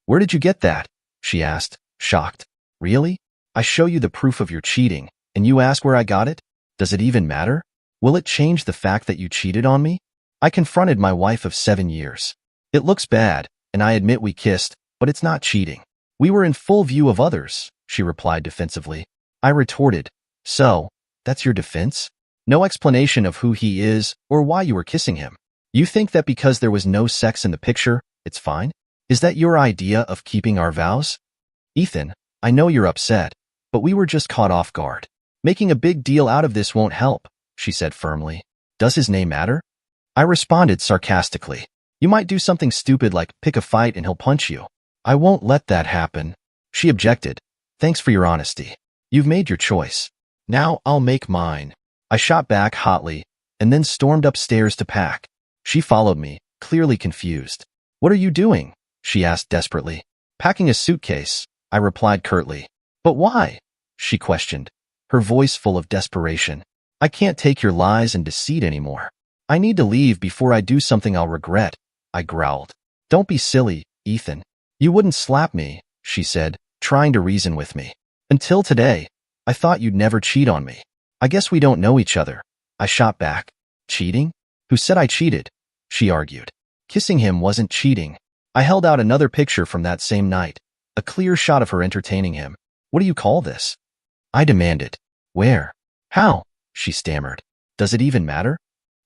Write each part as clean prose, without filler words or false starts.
Where did you get that? She asked, shocked. Really? I show you the proof of your cheating, and you ask where I got it? Does it even matter? Will it change the fact that you cheated on me? I confronted my wife of 7 years. It looks bad, and I admit we kissed, but it's not cheating. We were in full view of others, she replied defensively. I retorted, so, that's your defense? No explanation of who he is or why you were kissing him. You think that because there was no sex in the picture, it's fine? Is that your idea of keeping our vows? Ethan, I know you're upset, but we were just caught off guard. Making a big deal out of this won't help, she said firmly. Does his name matter? I responded sarcastically. You might do something stupid like pick a fight and he'll punch you. I won't let that happen. She objected. Thanks for your honesty. You've made your choice. Now I'll make mine. I shot back hotly and then stormed upstairs to pack. She followed me, clearly confused. What are you doing? She asked desperately. Packing a suitcase, I replied curtly. But why? She questioned, her voice full of desperation. I can't take your lies and deceit anymore. I need to leave before I do something I'll regret, I growled. Don't be silly, Ethan. You wouldn't slap me, she said, trying to reason with me. Until today, I thought you'd never cheat on me. I guess we don't know each other. I shot back. Cheating? Who said I cheated? She argued. Kissing him wasn't cheating. I held out another picture from that same night, a clear shot of her entertaining him. What do you call this? I demanded. Where? How? She stammered. Does it even matter?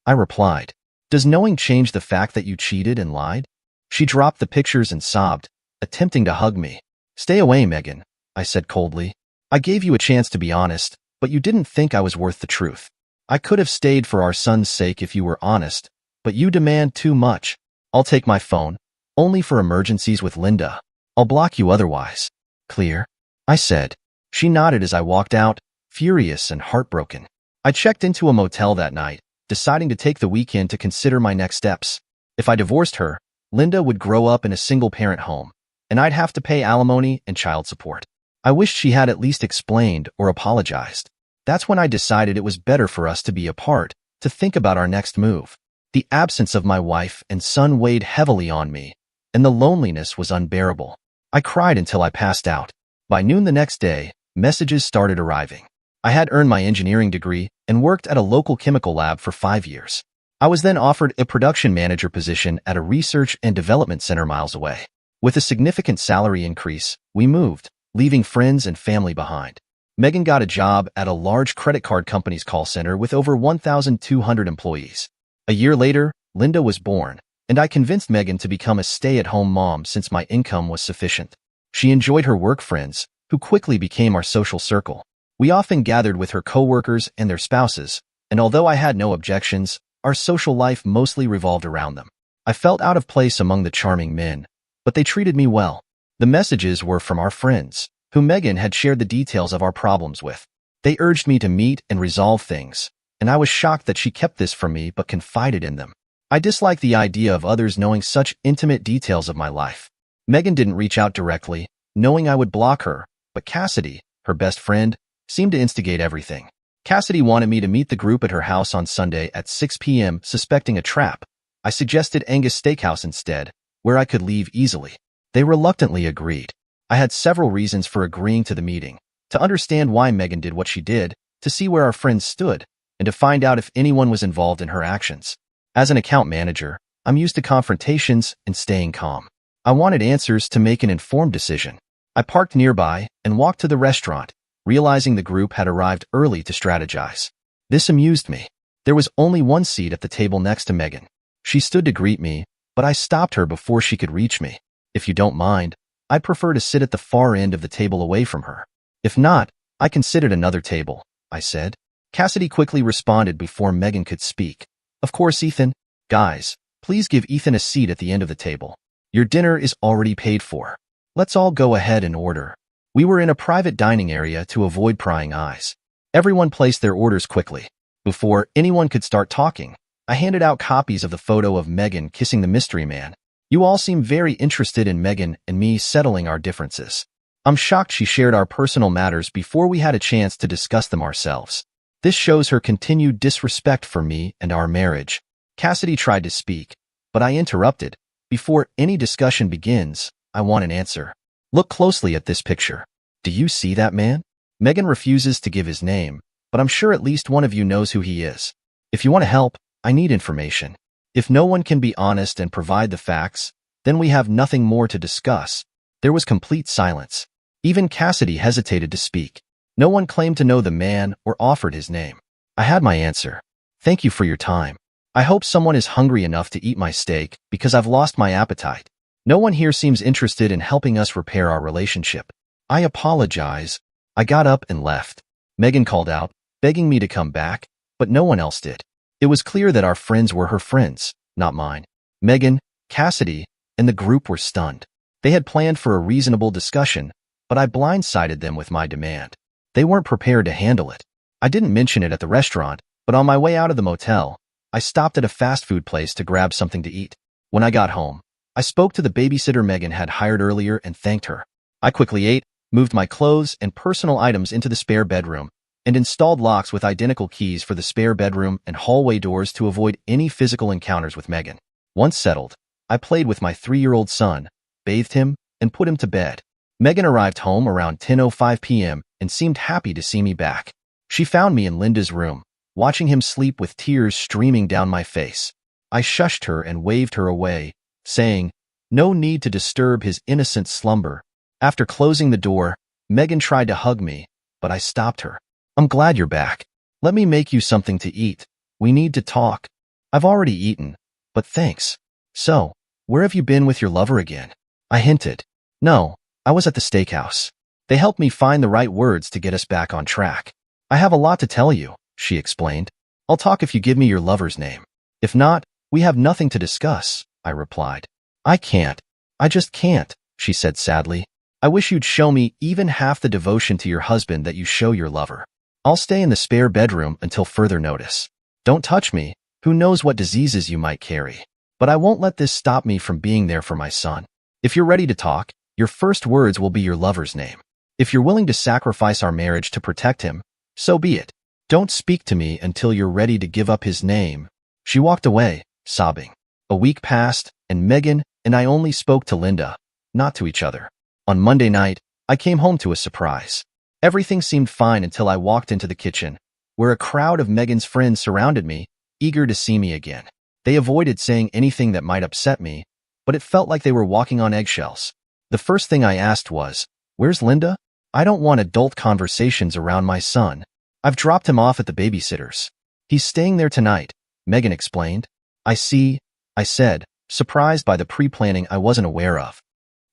I replied. Does knowing change the fact that you cheated and lied? She dropped the pictures and sobbed, attempting to hug me. Stay away, Megan, I said coldly. I gave you a chance to be honest, but you didn't think I was worth the truth. I could have stayed for our son's sake if you were honest, but you demand too much. I'll take my phone, only for emergencies with Linda. I'll block you otherwise. Clear? I said. She nodded as I walked out, furious and heartbroken. I checked into a motel that night, deciding to take the weekend to consider my next steps. If I divorced her, Linda would grow up in a single-parent home, and I'd have to pay alimony and child support. I wished she had at least explained or apologized. That's when I decided it was better for us to be apart, to think about our next move. The absence of my wife and son weighed heavily on me, and the loneliness was unbearable. I cried until I passed out. By noon the next day, messages started arriving. I had earned my engineering degree and worked at a local chemical lab for 5 years. I was then offered a production manager position at a research and development center miles away. With a significant salary increase, we moved, leaving friends and family behind. Megan got a job at a large credit card company's call center with over 1,200 employees. A year later, Linda was born, and I convinced Megan to become a stay-at-home mom since my income was sufficient. She enjoyed her work friends, who quickly became our social circle. We often gathered with her coworkers and their spouses, and although I had no objections, our social life mostly revolved around them. I felt out of place among the charming men, but they treated me well. The messages were from our friends, who Megan had shared the details of our problems with. They urged me to meet and resolve things, and I was shocked that she kept this from me but confided in them. I disliked the idea of others knowing such intimate details of my life. Megan didn't reach out directly, knowing I would block her, but Cassidy, her best friend, seemed to instigate everything. Cassidy wanted me to meet the group at her house on Sunday at 6 p.m., suspecting a trap. I suggested Angus Steakhouse instead, where I could leave easily. They reluctantly agreed. I had several reasons for agreeing to the meeting: to understand why Megan did what she did, to see where our friends stood, and to find out if anyone was involved in her actions. As an account manager, I'm used to confrontations and staying calm. I wanted answers to make an informed decision. I parked nearby and walked to the restaurant, realizing the group had arrived early to strategize. This amused me. There was only one seat at the table next to Megan. She stood to greet me, but I stopped her before she could reach me. If you don't mind, I'd prefer to sit at the far end of the table away from her. If not, I can sit at another table, I said. Cassidy quickly responded before Megan could speak. Of course, Ethan. Guys, please give Ethan a seat at the end of the table. Your dinner is already paid for. Let's all go ahead and order. We were in a private dining area to avoid prying eyes. Everyone placed their orders quickly. Before anyone could start talking, I handed out copies of the photo of Megan kissing the mystery man. You all seem very interested in Megan and me settling our differences. I'm shocked she shared our personal matters before we had a chance to discuss them ourselves. This shows her continued disrespect for me and our marriage. Cassidy tried to speak, but I interrupted. Before any discussion begins, I want an answer. Look closely at this picture. Do you see that man? Megan refuses to give his name, but I'm sure at least one of you knows who he is. If you want to help, I need information. If no one can be honest and provide the facts, then we have nothing more to discuss. There was complete silence. Even Cassidy hesitated to speak. No one claimed to know the man or offered his name. I had my answer. Thank you for your time. I hope someone is hungry enough to eat my steak because I've lost my appetite. No one here seems interested in helping us repair our relationship. I apologize. I got up and left. Megan called out, begging me to come back, but no one else did. It was clear that our friends were her friends, not mine. Megan, Cassidy, and the group were stunned. They had planned for a reasonable discussion, but I blindsided them with my demand. They weren't prepared to handle it. I didn't mention it at the restaurant, but on my way out of the motel, I stopped at a fast food place to grab something to eat. When I got home, I spoke to the babysitter Megan had hired earlier and thanked her. I quickly ate, moved my clothes and personal items into the spare bedroom, and installed locks with identical keys for the spare bedroom and hallway doors to avoid any physical encounters with Megan. Once settled, I played with my 3-year-old son, bathed him, and put him to bed. Megan arrived home around 10:05 p.m. and seemed happy to see me back. She found me in Linda's room, watching him sleep with tears streaming down my face. I shushed her and waved her away, saying, "No need to disturb his innocent slumber." After closing the door, Megan tried to hug me, but I stopped her. "I'm glad you're back. Let me make you something to eat. We need to talk." "I've already eaten, but thanks." "So, where have you been with your lover again?" I hinted. "No, I was at the steakhouse. They helped me find the right words to get us back on track." "I have a lot to tell you," she explained. "I'll talk if you give me your lover's name. If not, we have nothing to discuss," I replied. "I can't. I just can't," she said sadly. "I wish you'd show me even half the devotion to your husband that you show your lover. I'll stay in the spare bedroom until further notice. Don't touch me. Who knows what diseases you might carry. But I won't let this stop me from being there for my son. If you're ready to talk, your first words will be your lover's name. If you're willing to sacrifice our marriage to protect him, so be it. Don't speak to me until you're ready to give up his name." She walked away, sobbing. A week passed, and Megan and I only spoke to Linda, not to each other. On Monday night, I came home to a surprise. Everything seemed fine until I walked into the kitchen, where a crowd of Megan's friends surrounded me, eager to see me again. They avoided saying anything that might upset me, but it felt like they were walking on eggshells. The first thing I asked was, "Where's Linda? I don't want adult conversations around my son. I've dropped him off at the babysitter's. He's staying there tonight," Megan explained. "I see," I said, surprised by the pre-planning I wasn't aware of.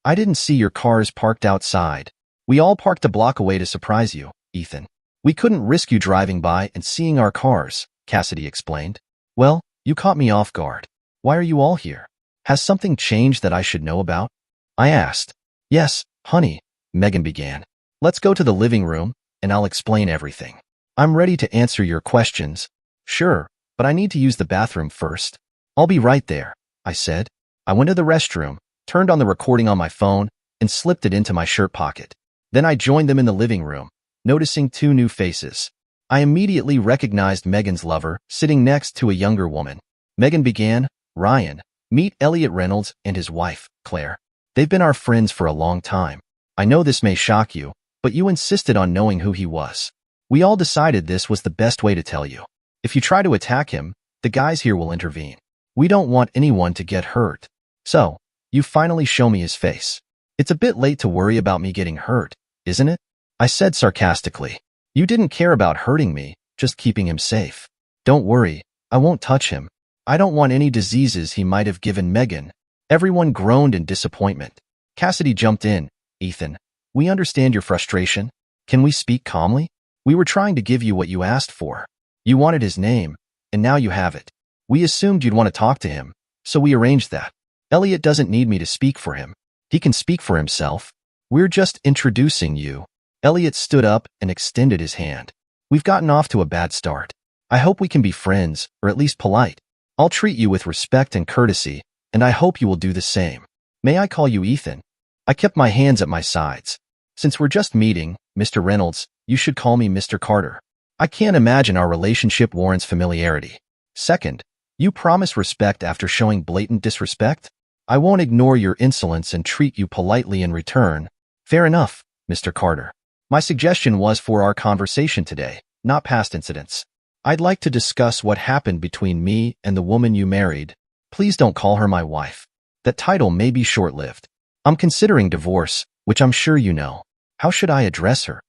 "I didn't see your cars parked outside. We all parked a block away to surprise you, Ethan. We couldn't risk you driving by and seeing our cars," Cassidy explained. "Well, you caught me off guard. Why are you all here? Has something changed that I should know about?" I asked. "Yes, honey," Megan began. "Let's go to the living room, and I'll explain everything. I'm ready to answer your questions." "Sure, but I need to use the bathroom first." "I'll be right there," I said. I went to the restroom, turned on the recording on my phone, and slipped it into my shirt pocket. Then I joined them in the living room, noticing 2 new faces. I immediately recognized Megan's lover, sitting next to a younger woman. Megan began, "Ryan, meet Elliot Reynolds and his wife, Claire. They've been our friends for a long time. I know this may shock you, but you insisted on knowing who he was. We all decided this was the best way to tell you. If you try to attack him, the guys here will intervene. We don't want anyone to get hurt. So, you finally show me his face. It's a bit late to worry about me getting hurt, isn't it?" I said sarcastically. "You didn't care about hurting me, just keeping him safe. Don't worry, I won't touch him. I don't want any diseases he might have given Megan." Everyone groaned in disappointment. Cassidy jumped in. "Ethan, we understand your frustration. Can we speak calmly? We were trying to give you what you asked for. You wanted his name, and now you have it. We assumed you'd want to talk to him, so we arranged that. Elliot doesn't need me to speak for him. He can speak for himself. We're just introducing you." Elliot stood up and extended his hand. "We've gotten off to a bad start. I hope we can be friends, or at least polite. I'll treat you with respect and courtesy, and I hope you will do the same. May I call you Ethan?" I kept my hands at my sides. "Since we're just meeting, Mr. Reynolds, you should call me Mr. Carter. I can't imagine our relationship warrants familiarity. Second, you promise respect after showing blatant disrespect?" I won't ignore your insolence and treat you politely in return. Fair enough, Mr. Carter. My suggestion was for our conversation today, not past incidents. I'd like to discuss what happened between me and the woman you married. Please don't call her my wife. That title may be short-lived. I'm considering divorce, which I'm sure you know. How should I address her?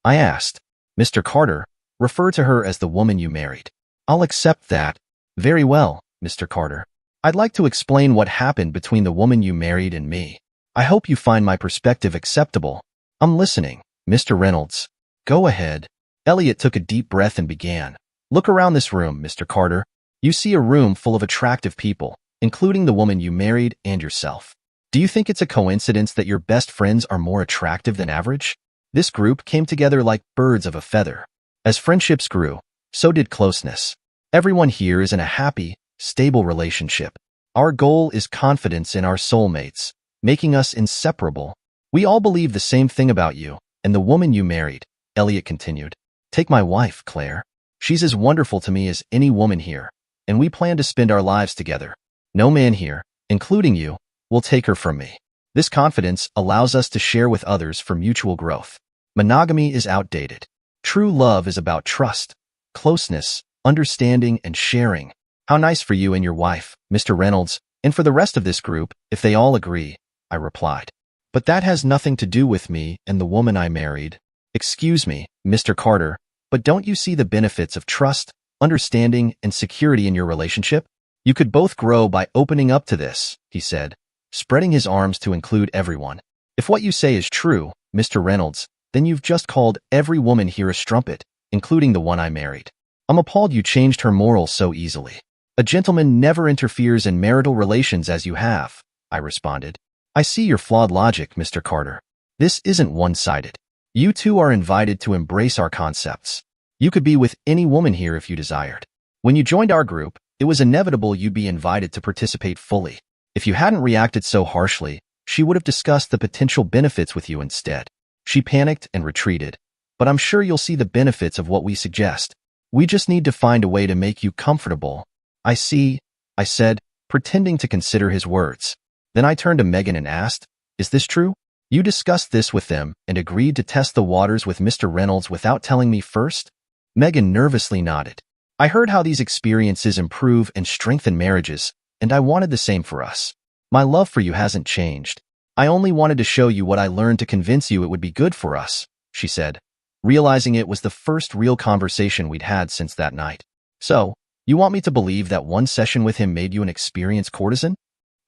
I asked. Mr. Carter, refer to her as the woman you married. I'll accept that. Very well, Mr. Carter. I'd like to explain what happened between the woman you married and me. I hope you find my perspective acceptable. I'm listening, Mr. Reynolds. Go ahead. Elliot took a deep breath and began. Look around this room, Mr. Carter. You see a room full of attractive people, including the woman you married and yourself. Do you think it's a coincidence that your best friends are more attractive than average? This group came together like birds of a feather. As friendships grew, so did closeness. Everyone here is in a happy, stable relationship. Our goal is confidence in our soulmates, making us inseparable. We all believe the same thing about you and the woman you married, Elliot continued. Take my wife, Claire. She's as wonderful to me as any woman here, and we plan to spend our lives together. No man here, including you, will take her from me. This confidence allows us to share with others for mutual growth. Monogamy is outdated. True love is about trust, closeness, understanding, and sharing. How nice for you and your wife, Mr. Reynolds, and for the rest of this group, if they all agree, I replied. But that has nothing to do with me and the woman I married. Excuse me, Mr. Carter, but don't you see the benefits of trust, understanding, and security in your relationship? You could both grow by opening up to this, he said, spreading his arms to include everyone. If what you say is true, Mr. Reynolds, then you've just called every woman here a strumpet, including the one I married. I'm appalled you changed her morals so easily. A gentleman never interferes in marital relations as you have, I responded. I see your flawed logic, Mr. Carter. This isn't one-sided. You two are invited to embrace our concepts. You could be with any woman here if you desired. When you joined our group, it was inevitable you'd be invited to participate fully. If you hadn't reacted so harshly, she would have discussed the potential benefits with you instead. She panicked and retreated, but I'm sure you'll see the benefits of what we suggest. We just need to find a way to make you comfortable. I see, I said, pretending to consider his words. Then I turned to Megan and asked, is this true? You discussed this with them and agreed to test the waters with Mr. Reynolds without telling me first? Megan nervously nodded. I heard how these experiences improve and strengthen marriages, and I wanted the same for us. My love for you hasn't changed. I only wanted to show you what I learned to convince you it would be good for us, she said, realizing it was the first real conversation we'd had since that night. So, you want me to believe that one session with him made you an experienced courtesan?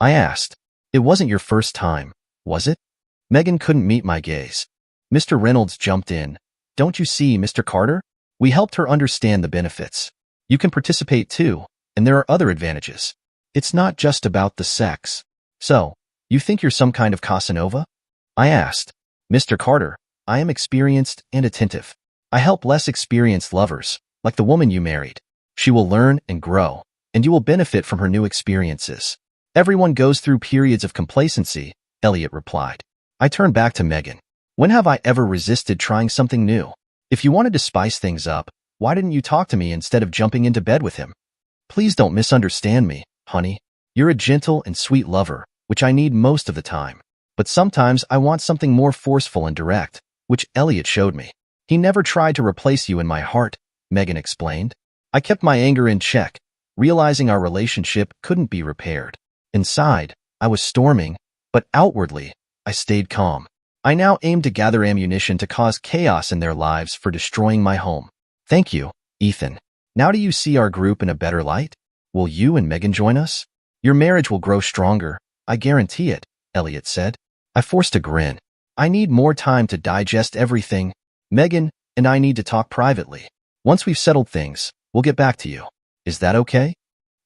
I asked. It wasn't your first time, was it? Megan couldn't meet my gaze. Mr. Reynolds jumped in. Don't you see, Mr. Carter? We helped her understand the benefits. You can participate too, and there are other advantages. It's not just about the sex. So, you think you're some kind of Casanova? I asked. Mr. Carter, I am experienced and attentive. I help less experienced lovers, like the woman you married. She will learn and grow, and you will benefit from her new experiences. Everyone goes through periods of complacency, Elliot replied. I turned back to Megan. When have I ever resisted trying something new? If you wanted to spice things up, why didn't you talk to me instead of jumping into bed with him? Please don't misunderstand me, honey. You're a gentle and sweet lover, which I need most of the time. But sometimes I want something more forceful and direct, which Elliot showed me. He never tried to replace you in my heart, Megan explained. I kept my anger in check, realizing our relationship couldn't be repaired. Inside, I was storming, but outwardly, I stayed calm. I now aim to gather ammunition to cause chaos in their lives for destroying my home. Thank you, Ethan. Now do you see our group in a better light? Will you and Megan join us? Your marriage will grow stronger, I guarantee it, Elliot said. I forced a grin. I need more time to digest everything. Megan and I need to talk privately. Once we've settled things, we'll get back to you. Is that okay?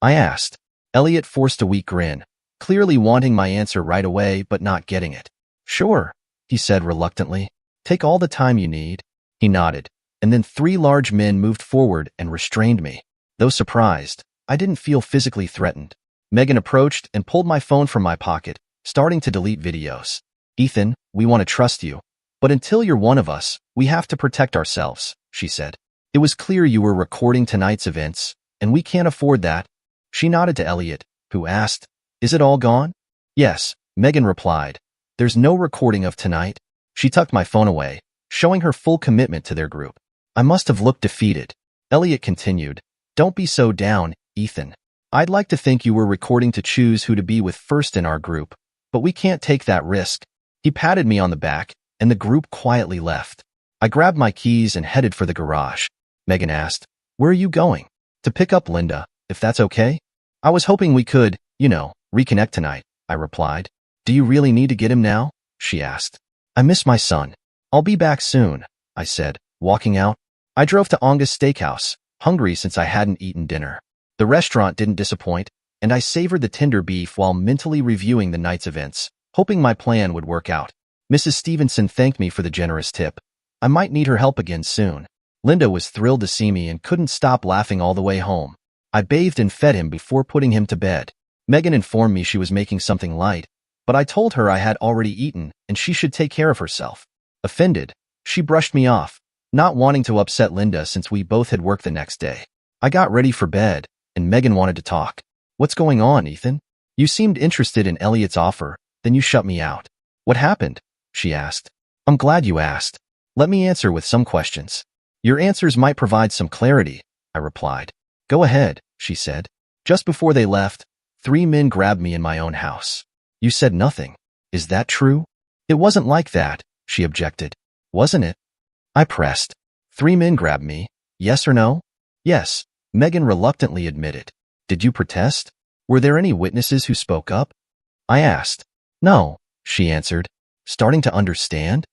I asked. Elliot forced a weak grin, clearly wanting my answer right away but not getting it. Sure, he said reluctantly. Take all the time you need. He nodded, and then 3 large men moved forward and restrained me. Though surprised, I didn't feel physically threatened. Megan approached and pulled my phone from my pocket, starting to delete videos. Ethan, we want to trust you, but until you're one of us, we have to protect ourselves, she said. It was clear you were recording tonight's events, and we can't afford that. She nodded to Elliot, who asked, Is it all gone? Yes, Megan replied. There's no recording of tonight. She tucked my phone away, showing her full commitment to their group. I must have looked defeated. Elliot continued. Don't be so down, Ethan. I'd like to think you were recording to choose who to be with first in our group, but we can't take that risk. He patted me on the back, and the group quietly left. I grabbed my keys and headed for the garage. Megan asked, Where are you going? To pick up Linda, if that's okay? I was hoping we could, reconnect tonight, I replied. Do you really need to get him now? She asked. I miss my son. I'll be back soon, I said, walking out. I drove to Angus Steakhouse, hungry since I hadn't eaten dinner. The restaurant didn't disappoint, and I savored the tender beef while mentally reviewing the night's events, hoping my plan would work out. Mrs. Stevenson thanked me for the generous tip. I might need her help again soon. Linda was thrilled to see me and couldn't stop laughing all the way home. I bathed and fed him before putting him to bed. Megan informed me she was making something light, but I told her I had already eaten and she should take care of herself. Offended, she brushed me off, not wanting to upset Linda since we both had work the next day. I got ready for bed, and Megan wanted to talk. What's going on, Ethan? You seemed interested in Elliot's offer, then you shut me out. What happened? She asked. I'm glad you asked. Let me answer with some questions. Your answers might provide some clarity, I replied. Go ahead, she said. Just before they left, 3 men grabbed me in my own house. You said nothing. Is that true? It wasn't like that, she objected. Wasn't it? I pressed. 3 men grabbed me, yes or no? Yes, Megan reluctantly admitted. Did you protest? Were there any witnesses who spoke up? I asked. No, she answered. Starting to understand?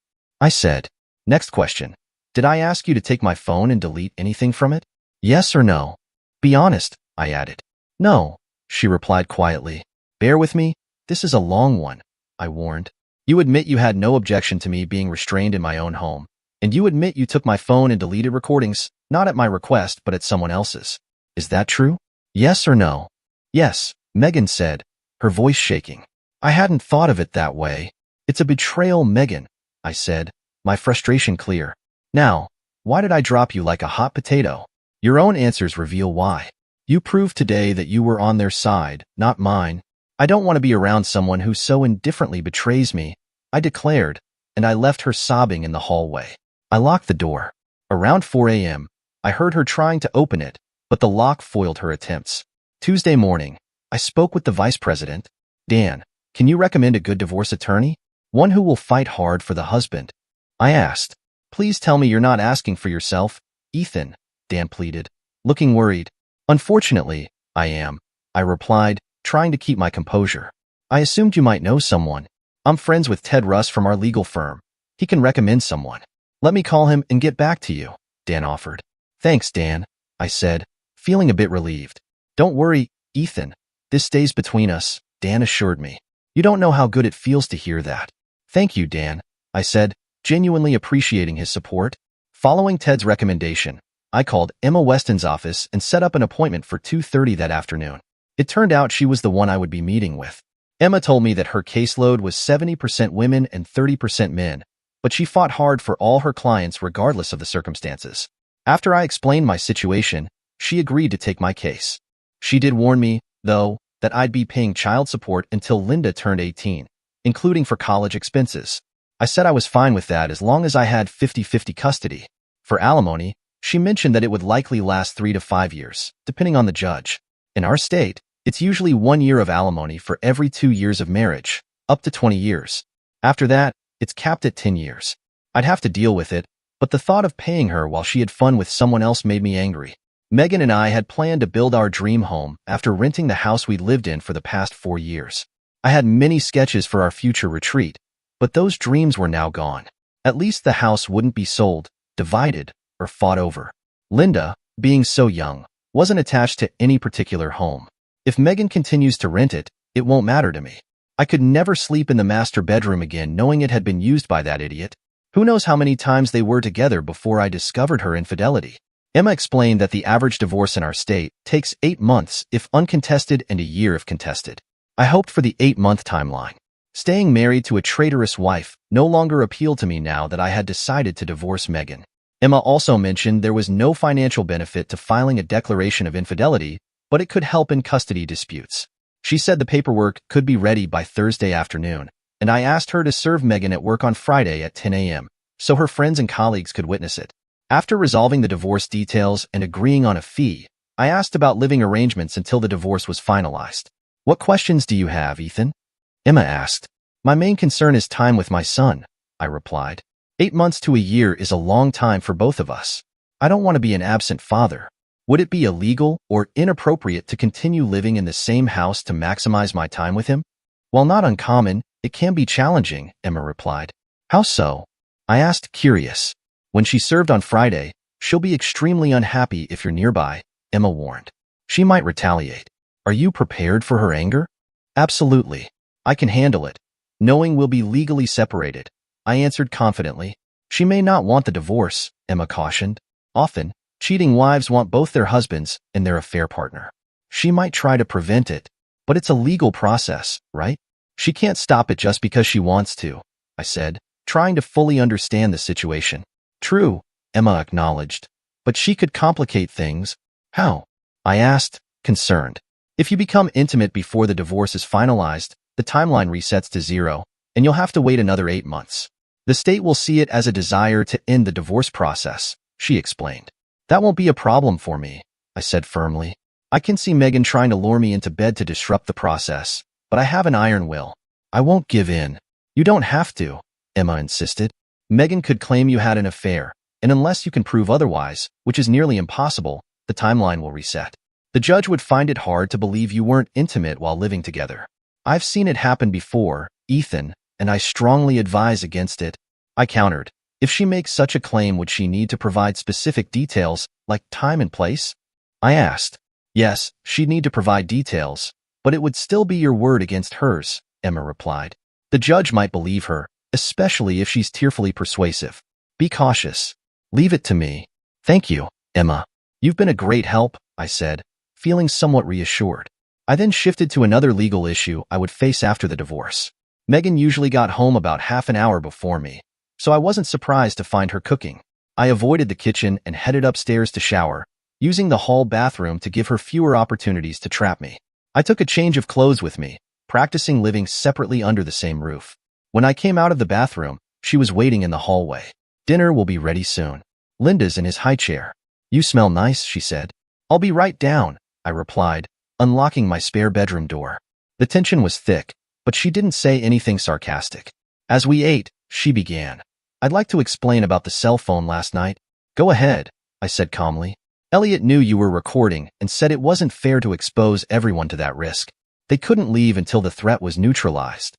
I said. Next question. Did I ask you to take my phone and delete anything from it? Yes or no? Be honest, I added. No, she replied quietly. Bear with me, this is a long one, I warned. You admit you had no objection to me being restrained in my own home, and you admit you took my phone and deleted recordings, not at my request but at someone else's. Is that true? Yes or no? Yes, Megan said, her voice shaking. I hadn't thought of it that way. It's a betrayal, Megan, I said, my frustration clear. Now, why did I drop you like a hot potato? Your own answers reveal why. You proved today that you were on their side, not mine. I don't want to be around someone who so indifferently betrays me, I declared, and I left her sobbing in the hallway. I locked the door. Around 4 a.m., I heard her trying to open it, but the lock foiled her attempts. Tuesday morning, I spoke with the vice president. Dan, can you recommend a good divorce attorney? One who will fight hard for the husband? I asked. Please tell me you're not asking for yourself, Ethan, Dan pleaded, looking worried. Unfortunately, I am, I replied, trying to keep my composure. I assumed you might know someone. I'm friends with Ted Russ from our legal firm. He can recommend someone. Let me call him and get back to you, Dan offered. Thanks, Dan, I said, feeling a bit relieved. Don't worry, Ethan. This stays between us, Dan assured me. You don't know how good it feels to hear that. Thank you, Dan, I said, genuinely appreciating his support. Following Ted's recommendation, I called Emma Weston's office and set up an appointment for 2:30 that afternoon. It turned out she was the one I would be meeting with. Emma told me that her caseload was 70% women and 30% men, but she fought hard for all her clients regardless of the circumstances. After I explained my situation, she agreed to take my case. She did warn me, though, that I'd be paying child support until Linda turned 18, including for college expenses. I said I was fine with that as long as I had 50-50 custody. For alimony, she mentioned that it would likely last 3 to 5 years, depending on the judge. In our state, it's usually 1 year of alimony for every 2 years of marriage, up to 20 years. After that, it's capped at 10 years. I'd have to deal with it, but the thought of paying her while she had fun with someone else made me angry. Megan and I had planned to build our dream home after renting the house we'd lived in for the past 4 years. I had many sketches for our future retreat, but those dreams were now gone. At least the house wouldn't be sold, divided, or fought over. Linda, being so young, wasn't attached to any particular home. If Megan continues to rent it, it won't matter to me. I could never sleep in the master bedroom again knowing it had been used by that idiot. Who knows how many times they were together before I discovered her infidelity. Emma explained that the average divorce in our state takes 8 months if uncontested and a year if contested. I hoped for the 8-month timeline. Staying married to a traitorous wife no longer appealed to me now that I had decided to divorce Megan. Emma also mentioned there was no financial benefit to filing a declaration of infidelity, but it could help in custody disputes. She said the paperwork could be ready by Thursday afternoon, and I asked her to serve Megan at work on Friday at 10 a.m. so her friends and colleagues could witness it. After resolving the divorce details and agreeing on a fee, I asked about living arrangements until the divorce was finalized. What questions do you have, Ethan? Emma asked. My main concern is time with my son, I replied. 8 months to a year is a long time for both of us. I don't want to be an absent father. Would it be illegal or inappropriate to continue living in the same house to maximize my time with him? While not uncommon, it can be challenging, Emma replied. How so? I asked, curious. When she served on Friday, she'll be extremely unhappy if you're nearby, Emma warned. She might retaliate. Are you prepared for her anger? Absolutely. I can handle it, knowing we'll be legally separated, I answered confidently. She may not want the divorce, Emma cautioned. Often, cheating wives want both their husbands and their affair partner. She might try to prevent it, but it's a legal process, right? She can't stop it just because she wants to, I said, trying to fully understand the situation. True, Emma acknowledged, but she could complicate things. How? I asked, concerned. If you become intimate before the divorce is finalized, the timeline resets to 0, and you'll have to wait another 8 months. The state will see it as a desire to end the divorce process, she explained. That won't be a problem for me, I said firmly. I can see Megan trying to lure me into bed to disrupt the process, but I have an iron will. I won't give in. You don't have to, Emma insisted. Megan could claim you had an affair, and unless you can prove otherwise, which is nearly impossible, the timeline will reset. The judge would find it hard to believe you weren't intimate while living together. I've seen it happen before, Ethan, and I strongly advise against it, I countered. If she makes such a claim, would she need to provide specific details, like time and place? I asked. Yes, she'd need to provide details, but it would still be your word against hers, Emma replied. The judge might believe her, especially if she's tearfully persuasive. Be cautious. Leave it to me. Thank you, Emma. You've been a great help, I said, feeling somewhat reassured. I then shifted to another legal issue I would face after the divorce. Megan usually got home about half an hour before me, so I wasn't surprised to find her cooking. I avoided the kitchen and headed upstairs to shower, using the hall bathroom to give her fewer opportunities to trap me. I took a change of clothes with me, practicing living separately under the same roof. When I came out of the bathroom, she was waiting in the hallway. Dinner will be ready soon. Linda's in his high chair. You smell nice, she said. I'll be right down, I replied, unlocking my spare bedroom door. The tension was thick, but she didn't say anything sarcastic. As we ate, she began. I'd like to explain about the cell phone last night. Go ahead, I said calmly. Elliot knew you were recording and said it wasn't fair to expose everyone to that risk. They couldn't leave until the threat was neutralized.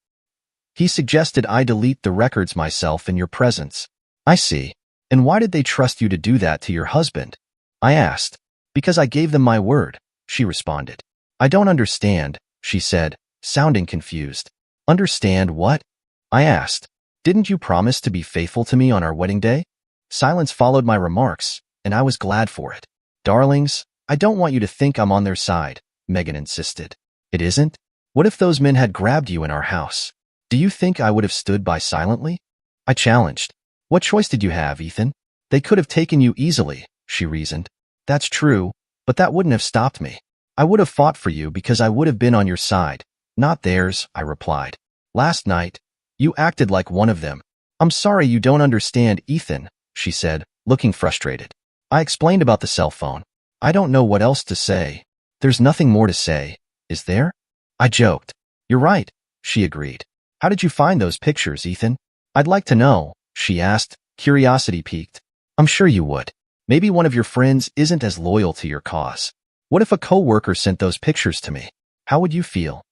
He suggested I delete the records myself in your presence. I see. And why did they trust you to do that to your husband? I asked. Because I gave them my word, she responded. I don't understand, she said, sounding confused. Understand what? I asked. Didn't you promise to be faithful to me on our wedding day? Silence followed my remarks, and I was glad for it. Darlings, I don't want you to think I'm on their side, Megan insisted. It isn't? What if those men had grabbed you in our house? Do you think I would have stood by silently? I challenged. What choice did you have, Ethan? They could have taken you easily, she reasoned. That's true, but that wouldn't have stopped me. I would have fought for you because I would have been on your side, not theirs, I replied. Last night, you acted like one of them. I'm sorry you don't understand, Ethan, she said, looking frustrated. I explained about the cell phone. I don't know what else to say. There's nothing more to say, is there? I joked. You're right, she agreed. How did you find those pictures, Ethan? I'd like to know, she asked, curiosity piqued. I'm sure you would. Maybe one of your friends isn't as loyal to your cause. What if a coworker sent those pictures to me? How would you feel?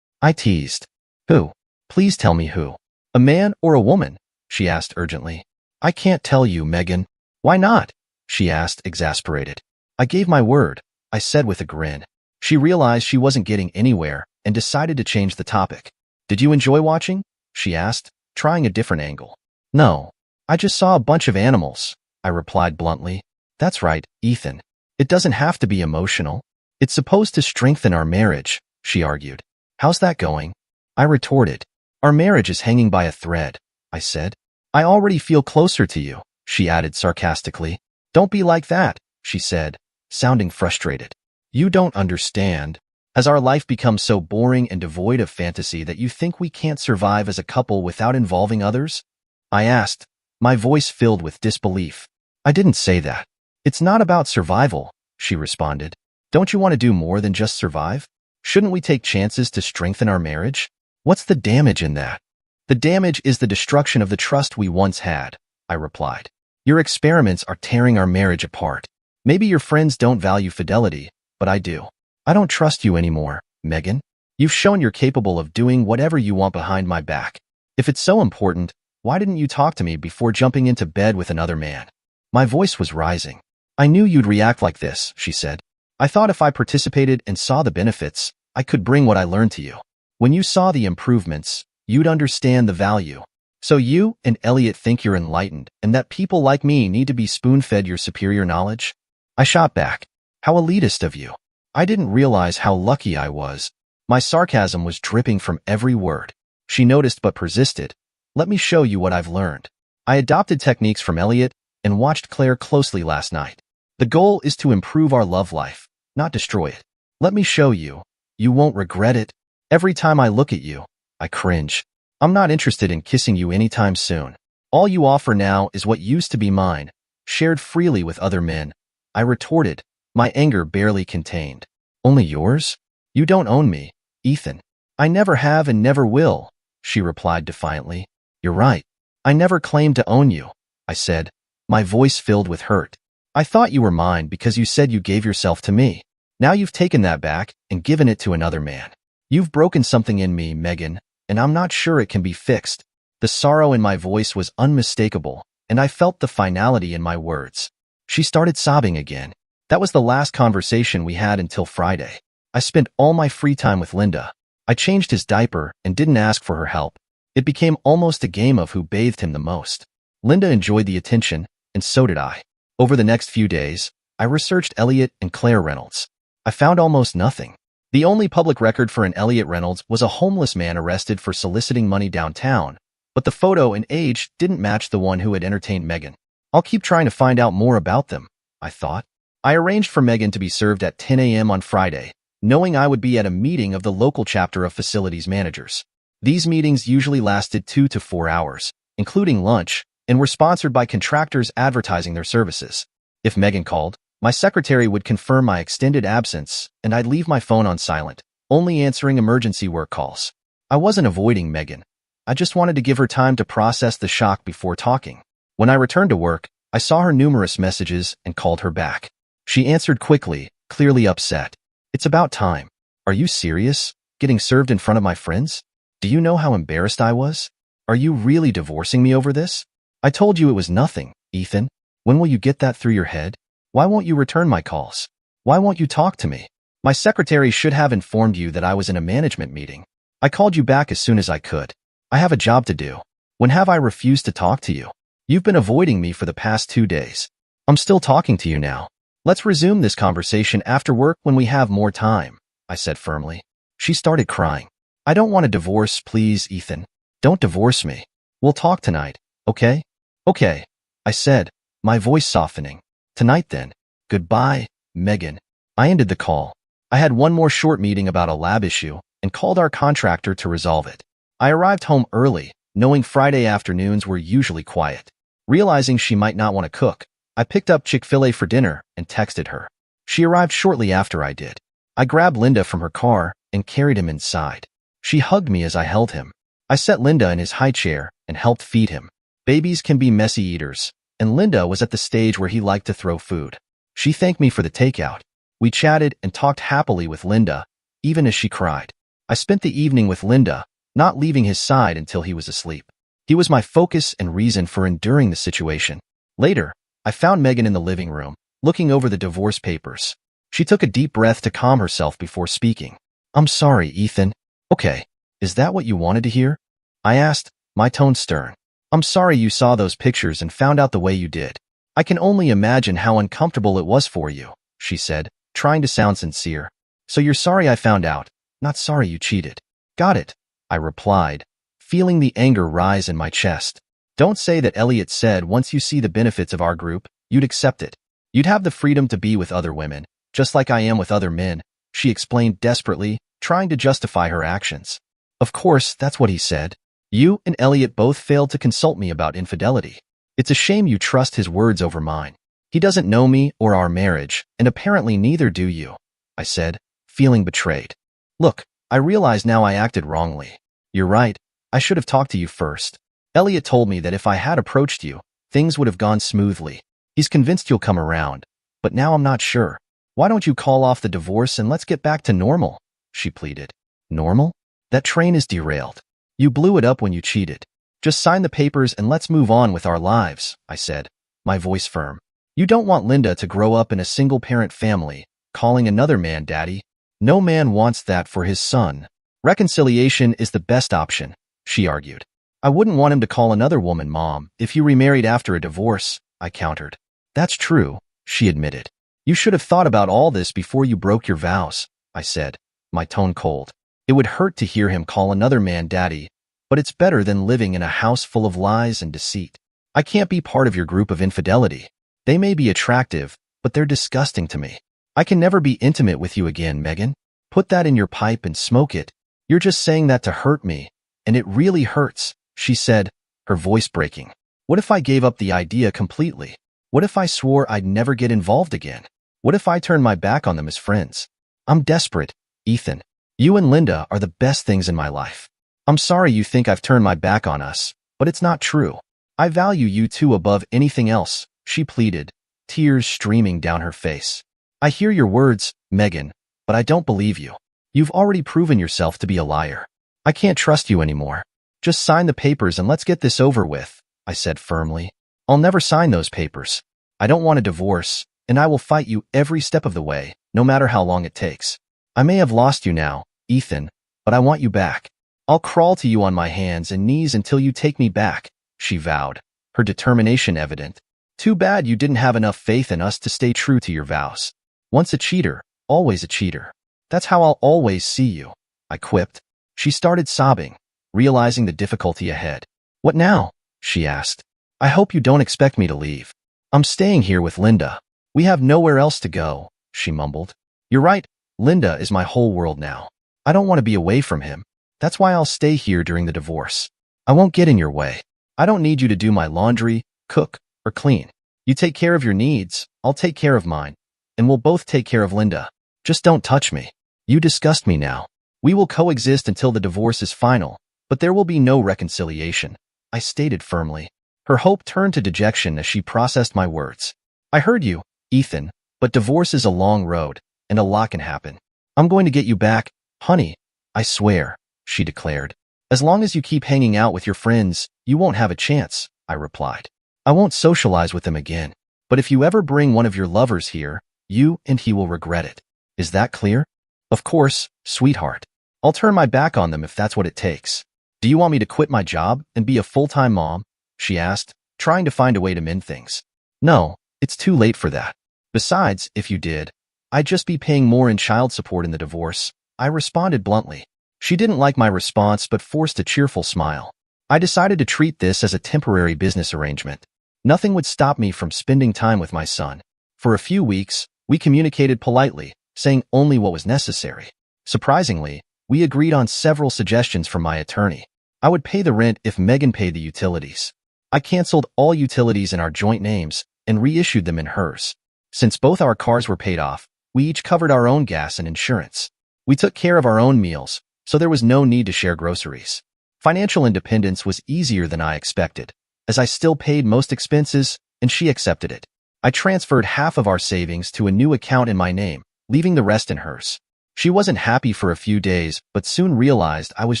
I teased. Who? Please tell me who. A man or a woman? She asked urgently. I can't tell you, Megan. Why not? She asked, exasperated. I gave my word, I said with a grin. She realized she wasn't getting anywhere and decided to change the topic. Did you enjoy watching? She asked, trying a different angle. No. I just saw a bunch of animals, I replied bluntly. That's right, Ethan. It doesn't have to be emotional. It's supposed to strengthen our marriage, she argued. How's that going? I retorted. Our marriage is hanging by a thread, I said. I already feel closer to you, she added sarcastically. Don't be like that, she said, sounding frustrated. You don't understand. Has our life become so boring and devoid of fantasy that you think we can't survive as a couple without involving others? I asked, my voice filled with disbelief. I didn't say that. It's not about survival, she responded. Don't you want to do more than just survive? Shouldn't we take chances to strengthen our marriage? What's the damage in that? The damage is the destruction of the trust we once had, I replied. Your experiments are tearing our marriage apart. Maybe your friends don't value fidelity, but I do. I don't trust you anymore, Megan. You've shown you're capable of doing whatever you want behind my back. If it's so important, why didn't you talk to me before jumping into bed with another man? My voice was rising. I knew you'd react like this, she said. I thought if I participated and saw the benefits, I could bring what I learned to you. When you saw the improvements, you'd understand the value. So you and Elliot think you're enlightened and that people like me need to be spoon-fed your superior knowledge? I shot back. How elitist of you. I didn't realize how lucky I was. My sarcasm was dripping from every word. She noticed but persisted. Let me show you what I've learned. I adopted techniques from Elliot and watched Claire closely last night. The goal is to improve our love life, not destroy it. Let me show you. You won't regret it. Every time I look at you, I cringe. I'm not interested in kissing you anytime soon. All you offer now is what used to be mine, shared freely with other men. I retorted, my anger barely contained. Only yours? You don't own me, Ethan. I never have and never will, she replied defiantly. You're right. I never claimed to own you, I said, my voice filled with hurt. I thought you were mine because you said you gave yourself to me. Now you've taken that back and given it to another man. You've broken something in me, Megan, and I'm not sure it can be fixed. The sorrow in my voice was unmistakable, and I felt the finality in my words. She started sobbing again. That was the last conversation we had until Friday. I spent all my free time with Linda. I changed his diaper and didn't ask for her help. It became almost a game of who bathed him the most. Linda enjoyed the attention, and so did I. Over the next few days, I researched Elliot and Claire Reynolds. I found almost nothing. The only public record for an Elliot Reynolds was a homeless man arrested for soliciting money downtown, but the photo and age didn't match the one who had entertained Megan. I'll keep trying to find out more about them, I thought. I arranged for Megan to be served at 10 a.m. on Friday, knowing I would be at a meeting of the local chapter of facilities managers. These meetings usually lasted 2 to 4 hours, including lunch, and were sponsored by contractors advertising their services. If Megan called, my secretary would confirm my extended absence, and I'd leave my phone on silent, only answering emergency work calls. I wasn't avoiding Megan. I just wanted to give her time to process the shock before talking. When I returned to work, I saw her numerous messages and called her back. She answered quickly, clearly upset. It's about time. Are you serious? Getting served in front of my friends? Do you know how embarrassed I was? Are you really divorcing me over this? I told you it was nothing, Ethan. When will you get that through your head? Why won't you return my calls? Why won't you talk to me? My secretary should have informed you that I was in a management meeting. I called you back as soon as I could. I have a job to do. When have I refused to talk to you? You've been avoiding me for the past 2 days. I'm still talking to you now. Let's resume this conversation after work when we have more time, I said firmly. She started crying. I don't want a divorce, please, Ethan. Don't divorce me. We'll talk tonight, okay? Okay, I said, my voice softening. Tonight then. Goodbye, Megan. I ended the call. I had one more short meeting about a lab issue and called our contractor to resolve it. I arrived home early, knowing Friday afternoons were usually quiet. Realizing she might not want to cook, I picked up Chick-fil-A for dinner and texted her. She arrived shortly after I did. I grabbed Linda from her car and carried him inside. She hugged me as I held him. I set Linda in his high chair and helped feed him. Babies can be messy eaters, and Linda was at the stage where he liked to throw food. She thanked me for the takeout. We chatted and talked happily with Linda, even as she cried. I spent the evening with Linda, not leaving his side until he was asleep. He was my focus and reason for enduring the situation. Later, I found Megan in the living room, looking over the divorce papers. She took a deep breath to calm herself before speaking. I'm sorry, Ethan. Okay, is that what you wanted to hear? I asked, my tone stern. I'm sorry you saw those pictures and found out the way you did. I can only imagine how uncomfortable it was for you, she said, trying to sound sincere. So you're sorry I found out, not sorry you cheated. Got it, I replied, feeling the anger rise in my chest. Don't say that Elliot said once you see the benefits of our group, you'd accept it. You'd have the freedom to be with other women, just like I am with other men, she explained desperately, trying to justify her actions. Of course, that's what he said. You and Elliot both failed to consult me about infidelity. It's a shame you trust his words over mine. He doesn't know me or our marriage, and apparently neither do you, I said, feeling betrayed. Look, I realize now I acted wrongly. You're right, I should have talked to you first. Elliot told me that if I had approached you, things would have gone smoothly. He's convinced you'll come around, but now I'm not sure. Why don't you call off the divorce and let's get back to normal? She pleaded. Normal? That train is derailed. You blew it up when you cheated. Just sign the papers and let's move on with our lives, I said, my voice firm. You don't want Linda to grow up in a single-parent family, calling another man daddy. No man wants that for his son. Reconciliation is the best option, she argued. I wouldn't want him to call another woman mom if you remarried after a divorce, I countered. That's true, she admitted. You should have thought about all this before you broke your vows, I said, my tone cold. It would hurt to hear him call another man daddy, but it's better than living in a house full of lies and deceit. I can't be part of your group of infidelity. They may be attractive, but they're disgusting to me. I can never be intimate with you again, Megan. Put that in your pipe and smoke it. You're just saying that to hurt me, and it really hurts, she said, her voice breaking. What if I gave up the idea completely? What if I swore I'd never get involved again? What if I turned my back on them as friends? I'm desperate, Ethan. You and Linda are the best things in my life. I'm sorry you think I've turned my back on us, but it's not true. I value you two above anything else, she pleaded, tears streaming down her face. I hear your words, Megan, but I don't believe you. You've already proven yourself to be a liar. I can't trust you anymore. Just sign the papers and let's get this over with, I said firmly. I'll never sign those papers. I don't want a divorce, and I will fight you every step of the way, no matter how long it takes. I may have lost you now, Ethan, but I want you back. I'll crawl to you on my hands and knees until you take me back, she vowed, her determination evident. Too bad you didn't have enough faith in us to stay true to your vows. Once a cheater, always a cheater. That's how I'll always see you, I quipped. She started sobbing, realizing the difficulty ahead. What now? She asked. I hope you don't expect me to leave. I'm staying here with Linda. We have nowhere else to go, she mumbled. You're right, Linda is my whole world now. I don't want to be away from him. That's why I'll stay here during the divorce. I won't get in your way. I don't need you to do my laundry, cook, or clean. You take care of your needs, I'll take care of mine, and we'll both take care of Linda. Just don't touch me. You disgust me now. We will coexist until the divorce is final, but there will be no reconciliation, I stated firmly. Her hope turned to dejection as she processed my words. I heard you, Ethan, but divorce is a long road, and a lot can happen. I'm going to get you back, honey, I swear, she declared. As long as you keep hanging out with your friends, you won't have a chance, I replied. I won't socialize with them again, but if you ever bring one of your lovers here, you and he will regret it. Is that clear? Of course, sweetheart. I'll turn my back on them if that's what it takes. Do you want me to quit my job and be a full-time mom? She asked, trying to find a way to mend things. No, it's too late for that. Besides, if you did, I'd just be paying more in child support in the divorce, I responded bluntly. She didn't like my response but forced a cheerful smile. I decided to treat this as a temporary business arrangement. Nothing would stop me from spending time with my son. For a few weeks, we communicated politely, saying only what was necessary. Surprisingly, we agreed on several suggestions from my attorney. I would pay the rent if Megan paid the utilities. I canceled all utilities in our joint names and reissued them in hers. Since both our cars were paid off, we each covered our own gas and insurance. We took care of our own meals, so there was no need to share groceries. Financial independence was easier than I expected, as I still paid most expenses and she accepted it. I transferred half of our savings to a new account in my name, leaving the rest in hers. She wasn't happy for a few days, but soon realized I was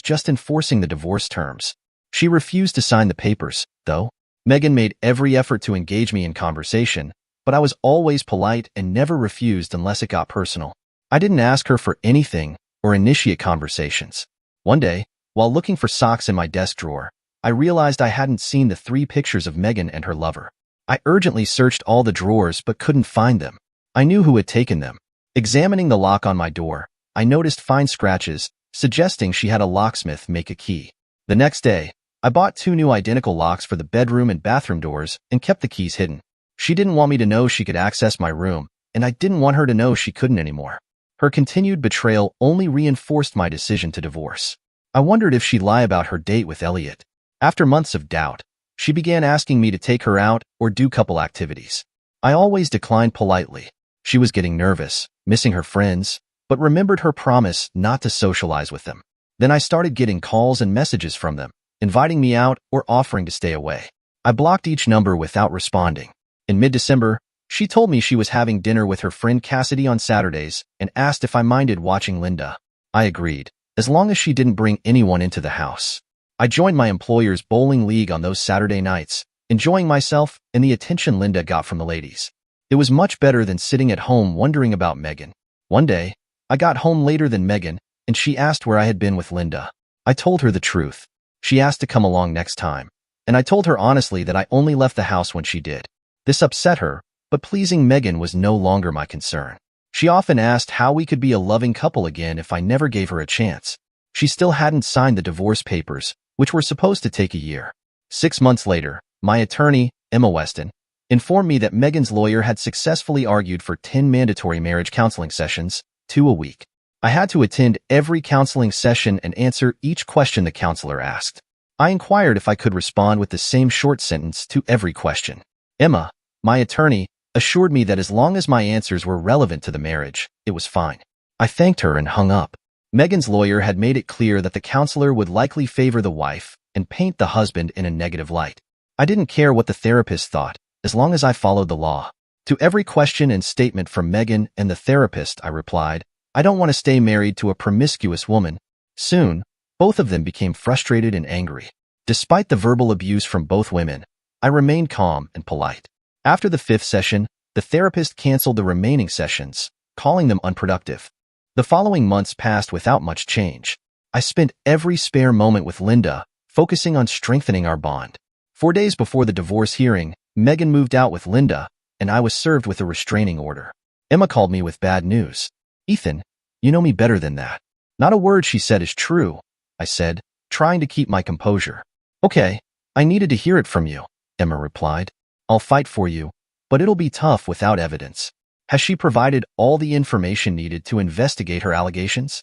just enforcing the divorce terms. She refused to sign the papers, though. Megan made every effort to engage me in conversation, but I was always polite and never refused unless it got personal. I didn't ask her for anything or initiate conversations. One day, while looking for socks in my desk drawer, I realized I hadn't seen the 3 pictures of Megan and her lover. I urgently searched all the drawers but couldn't find them. I knew who had taken them. Examining the lock on my door, I noticed fine scratches, suggesting she had a locksmith make a key. The next day, I bought 2 new identical locks for the bedroom and bathroom doors and kept the keys hidden. She didn't want me to know she could access my room, and I didn't want her to know she couldn't anymore. Her continued betrayal only reinforced my decision to divorce. I wondered if she'd lie about her date with Elliot. After months of doubt, she began asking me to take her out or do couple activities. I always declined politely. She was getting nervous, missing her friends, but remembered her promise not to socialize with them. Then I started getting calls and messages from them, inviting me out or offering to stay away. I blocked each number without responding. In mid-December, she told me she was having dinner with her friend Cassidy on Saturdays and asked if I minded watching Linda. I agreed, as long as she didn't bring anyone into the house. I joined my employer's bowling league on those Saturday nights, enjoying myself and the attention Linda got from the ladies. It was much better than sitting at home wondering about Megan. One day, I got home later than Megan, and she asked where I had been with Linda. I told her the truth. She asked to come along next time, and I told her honestly that I only left the house when she did. This upset her, but pleasing Megan was no longer my concern. She often asked how we could be a loving couple again if I never gave her a chance. She still hadn't signed the divorce papers, which were supposed to take a year. 6 months later, my attorney, Emma Weston, informed me that Megan's lawyer had successfully argued for 10 mandatory marriage counseling sessions, 2 a week. I had to attend every counseling session and answer each question the counselor asked. I inquired if I could respond with the same short sentence to every question. Emma, my attorney, assured me that as long as my answers were relevant to the marriage, it was fine. I thanked her and hung up. Megan's lawyer had made it clear that the counselor would likely favor the wife and paint the husband in a negative light. I didn't care what the therapist thought, as long as I followed the law. To every question and statement from Megan and the therapist, I replied, I don't want to stay married to a promiscuous woman. Soon, both of them became frustrated and angry. Despite the verbal abuse from both women, I remained calm and polite. After the 5th session, the therapist canceled the remaining sessions, calling them unproductive. The following months passed without much change. I spent every spare moment with Linda, focusing on strengthening our bond. 4 days before the divorce hearing, Megan moved out with Linda, and I was served with a restraining order. Emma called me with bad news. Ethan, you know me better than that. Not a word she said is true, I said, trying to keep my composure. Okay, I needed to hear it from you, Emma replied. I'll fight for you, but it'll be tough without evidence. Has she provided all the information needed to investigate her allegations?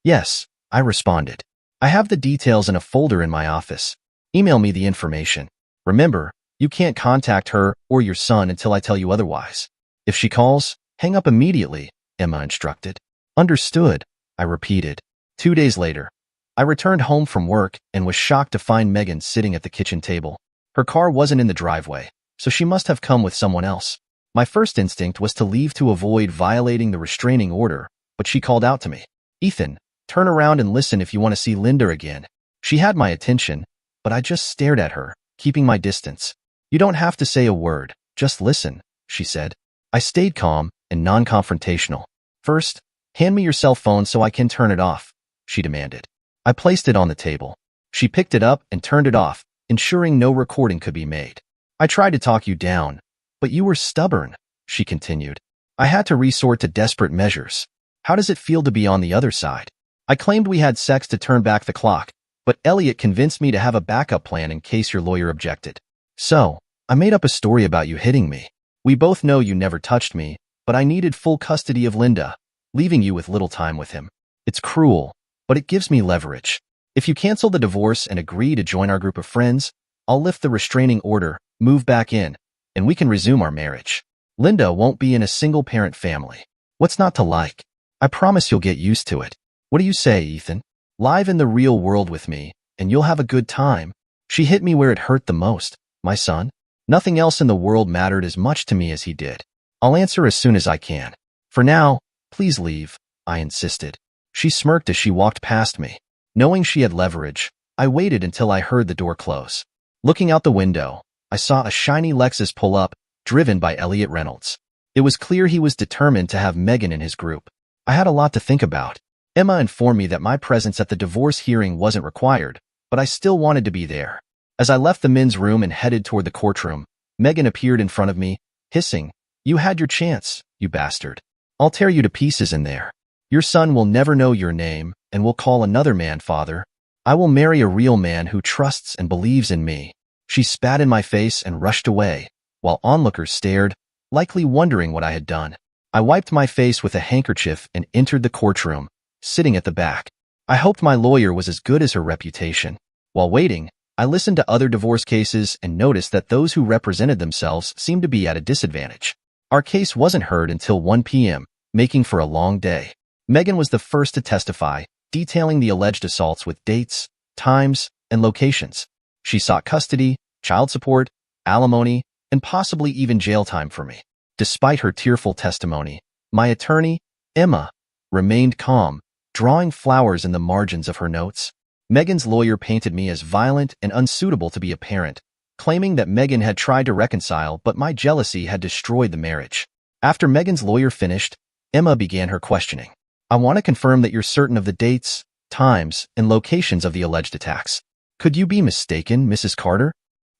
Yes, I responded. I have the details in a folder in my office. Email me the information. Remember, you can't contact her or your son until I tell you otherwise. If she calls, hang up immediately, Emma instructed. Understood, I repeated. 2 days later, I returned home from work and was shocked to find Megan sitting at the kitchen table. Her car wasn't in the driveway, so she must have come with someone else. My first instinct was to leave to avoid violating the restraining order, but she called out to me. Ethan, turn around and listen if you want to see Linda again. She had my attention, but I just stared at her, keeping my distance. You don't have to say a word, just listen, she said. I stayed calm and non-confrontational. First, hand me your cell phone so I can turn it off, she demanded. I placed it on the table. She picked it up and turned it off, ensuring no recording could be made. I tried to talk you down, but you were stubborn, she continued. I had to resort to desperate measures. How does it feel to be on the other side? I claimed we had sex to turn back the clock, but Elliot convinced me to have a backup plan in case your lawyer objected. So, I made up a story about you hitting me. We both know you never touched me, but I needed full custody of Linda, leaving you with little time with him. It's cruel, but it gives me leverage. If you cancel the divorce and agree to join our group of friends, I'll lift the restraining order, move back in, and we can resume our marriage. Linda won't be in a single-parent family. What's not to like? I promise you'll get used to it. What do you say, Ethan? Live in the real world with me, and you'll have a good time. She hit me where it hurt the most, my son. Nothing else in the world mattered as much to me as he did. I'll answer as soon as I can. For now, please leave, I insisted. She smirked as she walked past me. Knowing she had leverage, I waited until I heard the door close. Looking out the window, I saw a shiny Lexus pull up, driven by Elliot Reynolds. It was clear he was determined to have Megan in his group. I had a lot to think about. Emma informed me that my presence at the divorce hearing wasn't required, but I still wanted to be there. As I left the men's room and headed toward the courtroom, Megan appeared in front of me, hissing, "You had your chance, you bastard. I'll tear you to pieces in there. Your son will never know your name and will call another man father. I will marry a real man who trusts and believes in me." She spat in my face and rushed away, while onlookers stared, likely wondering what I had done. I wiped my face with a handkerchief and entered the courtroom, sitting at the back. I hoped my lawyer was as good as her reputation. While waiting, I listened to other divorce cases and noticed that those who represented themselves seemed to be at a disadvantage. Our case wasn't heard until 1 p.m., making for a long day. Megan was the first to testify, detailing the alleged assaults with dates, times, and locations. She sought custody, child support, alimony, and possibly even jail time for me. Despite her tearful testimony, my attorney, Emma, remained calm, drawing flowers in the margins of her notes. Megan's lawyer painted me as violent and unsuitable to be a parent, claiming that Megan had tried to reconcile but my jealousy had destroyed the marriage. After Megan's lawyer finished, Emma began her questioning. I want to confirm that you're certain of the dates, times, and locations of the alleged attacks. Could you be mistaken, Mrs. Carter?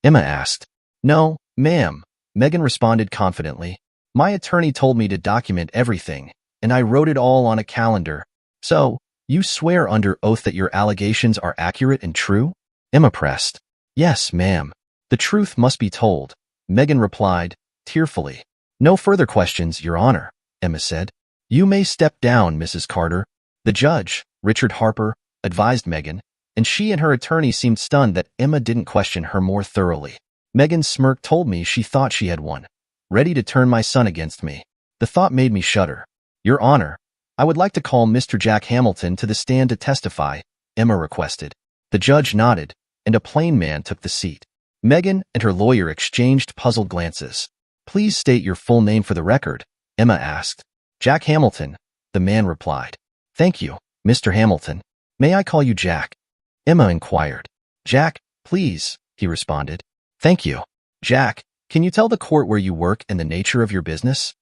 Emma asked. No, ma'am, Megan responded confidently. My attorney told me to document everything, and I wrote it all on a calendar. So, you swear under oath that your allegations are accurate and true? Emma pressed. Yes, ma'am. The truth must be told, Megan replied, tearfully. No further questions, Your Honor, Emma said. You may step down, Mrs. Carter. The judge, Richard Harper, advised Megan, and she and her attorney seemed stunned that Emma didn't question her more thoroughly. Megan's smirk told me she thought she had won, ready to turn my son against me. The thought made me shudder. Your Honor, I would like to call Mr. Jack Hamilton to the stand to testify, Emma requested. The judge nodded, and a plain man took the seat. Megan and her lawyer exchanged puzzled glances. Please state your full name for the record, Emma asked. Jack Hamilton, the man replied. Thank you, Mr. Hamilton. May I call you Jack? Emma inquired. Jack, please, he responded. Thank you. Jack, can you tell the court where you work and the nature of your business?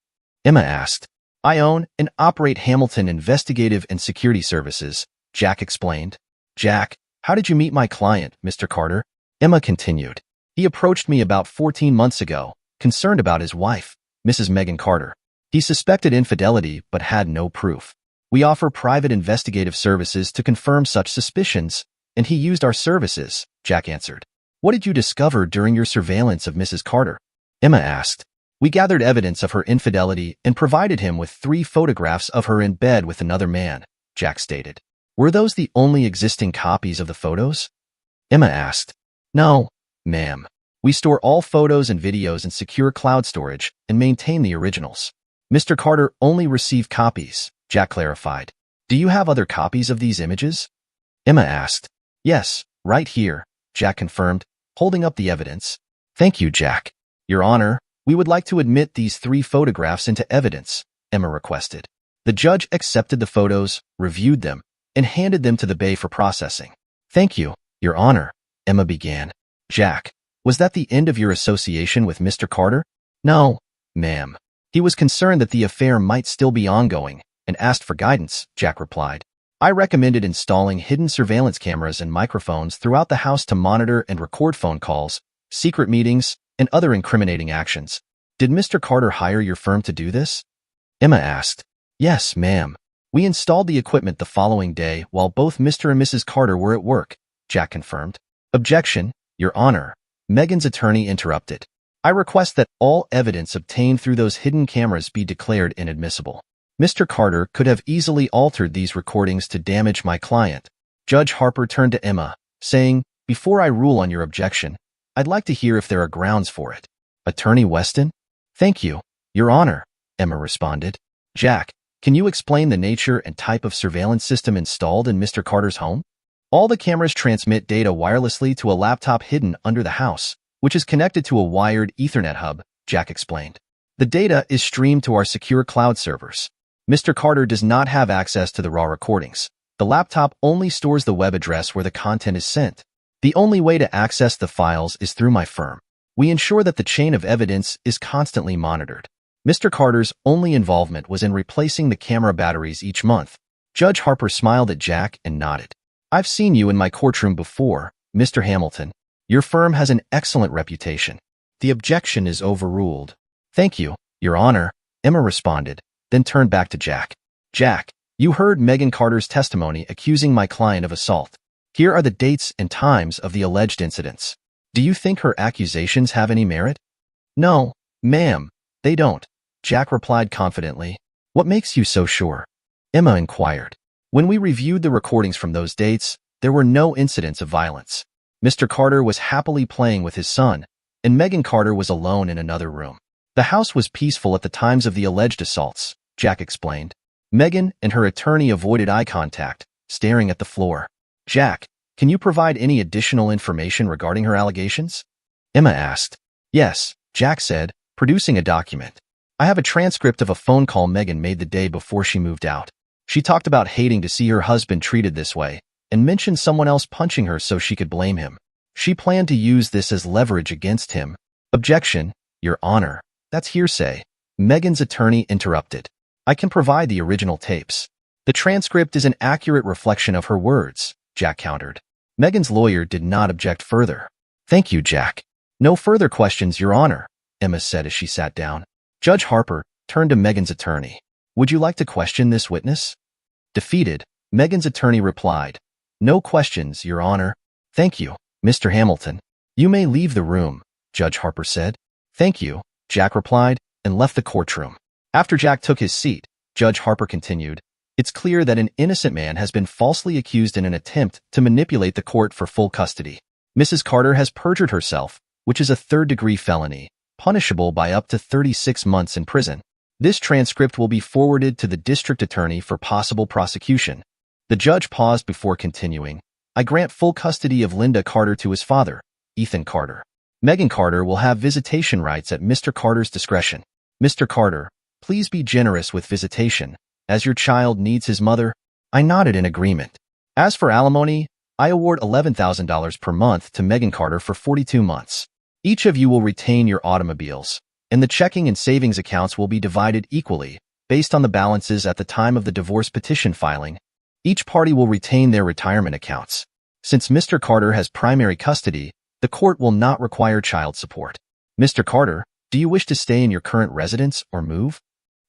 Emma asked. I own and operate Hamilton Investigative and Security Services, Jack explained. Jack, how did you meet my client, Mr. Carter? Emma continued. He approached me about 14 months ago, concerned about his wife, Mrs. Megan Carter. He suspected infidelity but had no proof. We offer private investigative services to confirm such suspicions, and he used our services, Jack answered. What did you discover during your surveillance of Mrs. Carter? Emma asked. We gathered evidence of her infidelity and provided him with 3 photographs of her in bed with another man, Jack stated. Were those the only existing copies of the photos? Emma asked. No, ma'am. We store all photos and videos in secure cloud storage and maintain the originals. Mr. Carter only received copies, Jack clarified. Do you have other copies of these images? Emma asked. Yes, right here, Jack confirmed, holding up the evidence. Thank you, Jack. Your Honor, we would like to admit these 3 photographs into evidence, Emma requested. The judge accepted the photos, reviewed them, and handed them to the bay for processing. Thank you, Your Honor, Emma began. Jack, was that the end of your association with Mr. Carter? No, ma'am. He was concerned that the affair might still be ongoing and asked for guidance, Jack replied. I recommended installing hidden surveillance cameras and microphones throughout the house to monitor and record phone calls, secret meetings, and other incriminating actions. Did Mr. Carter hire your firm to do this? Emma asked. Yes, ma'am. We installed the equipment the following day while both Mr. and Mrs. Carter were at work, Jack confirmed. Objection, Your Honor, Megan's attorney interrupted. I request that all evidence obtained through those hidden cameras be declared inadmissible. Mr. Carter could have easily altered these recordings to damage my client. Judge Harper turned to Emma, saying, Before I rule on your objection, I'd like to hear if there are grounds for it. Attorney Weston? Thank you, Your Honor, Emma responded. Jack, can you explain the nature and type of surveillance system installed in Mr. Carter's home? All the cameras transmit data wirelessly to a laptop hidden under the house, which is connected to a wired Ethernet hub, Jack explained. The data is streamed to our secure cloud servers. Mr. Carter does not have access to the raw recordings. The laptop only stores the web address where the content is sent. The only way to access the files is through my firm. We ensure that the chain of evidence is constantly monitored. Mr. Carter's only involvement was in replacing the camera batteries each month. Judge Harper smiled at Jack and nodded. I've seen you in my courtroom before, Mr. Hamilton. Your firm has an excellent reputation. The objection is overruled. Thank you, Your Honor, Emma responded, then turned back to Jack. Jack, you heard Megan Carter's testimony accusing my client of assault. Here are the dates and times of the alleged incidents. Do you think her accusations have any merit? No, ma'am, they don't, Jack replied confidently. What makes you so sure? Emma inquired. When we reviewed the recordings from those dates, there were no incidents of violence. Mr. Carter was happily playing with his son, and Megan Carter was alone in another room. The house was peaceful at the times of the alleged assaults, Jack explained. Megan and her attorney avoided eye contact, staring at the floor. Jack, can you provide any additional information regarding her allegations? Emma asked. Yes, Jack said, producing a document. I have a transcript of a phone call Megan made the day before she moved out. She talked about hating to see her husband treated this way, and mentioned someone else punching her so she could blame him. She planned to use this as leverage against him. Objection, Your Honor. That's hearsay. Megan's attorney interrupted. I can provide the original tapes. The transcript is an accurate reflection of her words, Jack countered. Megan's lawyer did not object further. Thank you, Jack. No further questions, Your Honor, Emma said as she sat down. Judge Harper turned to Megan's attorney. Would you like to question this witness? Defeated, Megan's attorney replied. No questions, Your Honor. Thank you, Mr. Hamilton. You may leave the room, Judge Harper said. Thank you, Jack replied, and left the courtroom. After Jack took his seat, Judge Harper continued, It's clear that an innocent man has been falsely accused in an attempt to manipulate the court for full custody. Mrs. Carter has perjured herself, which is a third-degree felony, punishable by up to 36 months in prison. This transcript will be forwarded to the district attorney for possible prosecution. The judge paused before continuing. I grant full custody of Linda Carter to his father, Ethan Carter. Megan Carter will have visitation rights at Mr. Carter's discretion. Mr. Carter, please be generous with visitation, as your child needs his mother. I nodded in agreement. As for alimony, I award $11,000 per month to Megan Carter for 42 months. Each of you will retain your automobiles, and the checking and savings accounts will be divided equally, based on the balances at the time of the divorce petition filing. Each party will retain their retirement accounts. Since Mr. Carter has primary custody, the court will not require child support. Mr. Carter, do you wish to stay in your current residence or move?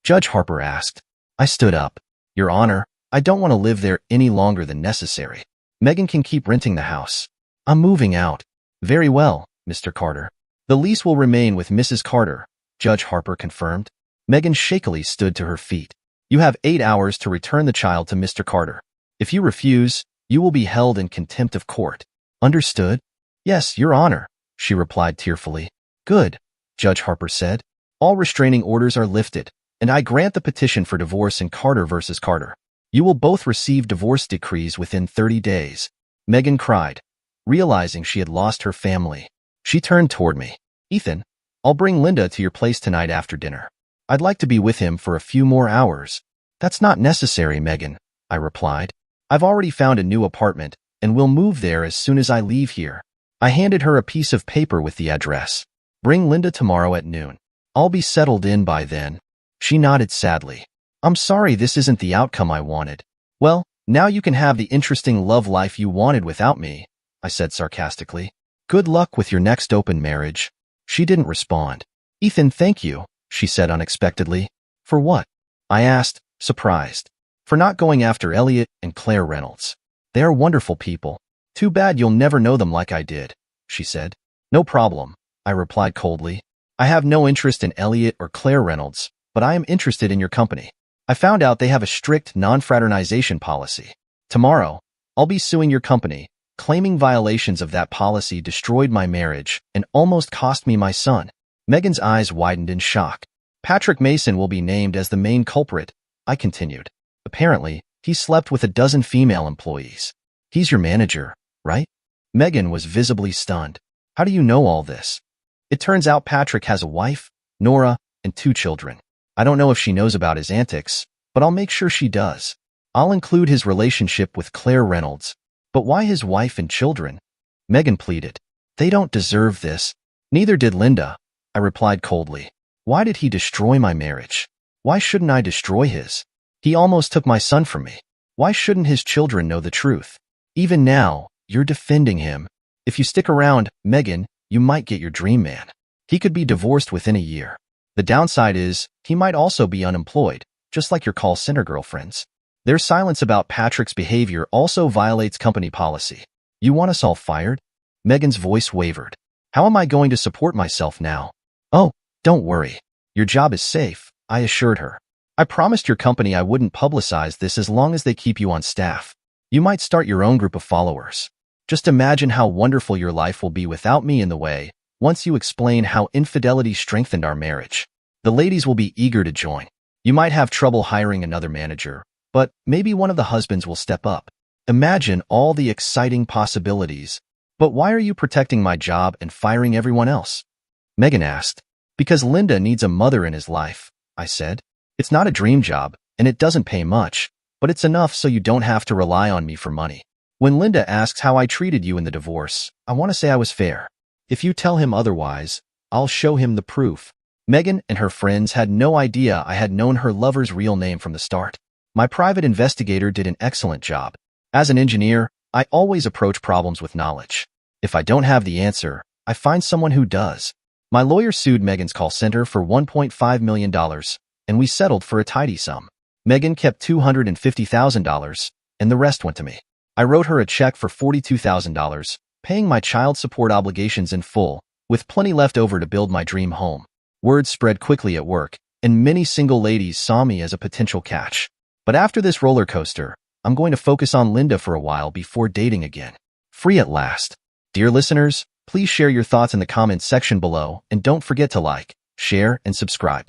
Judge Harper asked. I stood up. Your Honor, I don't want to live there any longer than necessary. Megan can keep renting the house. I'm moving out. Very well, Mr. Carter. The lease will remain with Mrs. Carter, Judge Harper confirmed. Megan shakily stood to her feet. You have 8 hours to return the child to Mr. Carter. If you refuse, you will be held in contempt of court. Understood? Yes, Your Honor, she replied tearfully. Good, Judge Harper said. All restraining orders are lifted, and I grant the petition for divorce in Carter versus Carter. You will both receive divorce decrees within 30 days. Megan cried, realizing she had lost her family. She turned toward me. Ethan, I'll bring Linda to your place tonight after dinner. I'd like to be with him for a few more hours. That's not necessary, Megan, I replied. I've already found a new apartment, and we'll move there as soon as I leave here. I handed her a piece of paper with the address. Bring Linda tomorrow at noon. I'll be settled in by then. She nodded sadly. I'm sorry this isn't the outcome I wanted. Well, now you can have the interesting love life you wanted without me, I said sarcastically. Good luck with your next open marriage. She didn't respond. Ethan, thank you, she said unexpectedly. For what? I asked, surprised. For not going after Elliot and Claire Reynolds. They are wonderful people. Too bad you'll never know them like I did, she said. No problem, I replied coldly. I have no interest in Elliot or Claire Reynolds, but I am interested in your company. I found out they have a strict non-fraternization policy. Tomorrow, I'll be suing your company, claiming violations of that policy destroyed my marriage and almost cost me my son. Megan's eyes widened in shock. Patrick Mason will be named as the main culprit, I continued. Apparently, he slept with a dozen female employees. He's your manager, right? Megan was visibly stunned. How do you know all this? It turns out Patrick has a wife, Nora, and 2 children. I don't know if she knows about his antics, but I'll make sure she does. I'll include his relationship with Claire Reynolds. But why his wife and children? Megan pleaded. They don't deserve this. Neither did Linda, I replied coldly. Why did he destroy my marriage? Why shouldn't I destroy his? He almost took my son from me. Why shouldn't his children know the truth? Even now, you're defending him. If you stick around, Megan, you might get your dream man. He could be divorced within a year. The downside is, he might also be unemployed, just like your call center girlfriends. Their silence about Patrick's behavior also violates company policy. You want us all fired? Megan's voice wavered. How am I going to support myself now? Oh, don't worry. Your job is safe, I assured her. I promised your company I wouldn't publicize this as long as they keep you on staff. You might start your own group of followers. Just imagine how wonderful your life will be without me in the way, once you explain how infidelity strengthened our marriage. The ladies will be eager to join. You might have trouble hiring another manager, but maybe one of the husbands will step up. Imagine all the exciting possibilities. But why are you protecting my job and firing everyone else? Megan asked. Because Linda needs a mother in his life, I said. It's not a dream job, and it doesn't pay much, but it's enough so you don't have to rely on me for money. When Linda asks how I treated you in the divorce, I want to say I was fair. If you tell him otherwise, I'll show him the proof. Megan and her friends had no idea I had known her lover's real name from the start. My private investigator did an excellent job. As an engineer, I always approach problems with knowledge. If I don't have the answer, I find someone who does. My lawyer sued Megan's call center for $1.5 million, and we settled for a tidy sum. Megan kept $250,000, and the rest went to me. I wrote her a check for $42,000, paying my child support obligations in full, with plenty left over to build my dream home. Word spread quickly at work, and many single ladies saw me as a potential catch. But after this roller coaster, I'm going to focus on Linda for a while before dating again. Free at last. Dear listeners, please share your thoughts in the comments section below, and don't forget to like, share, and subscribe.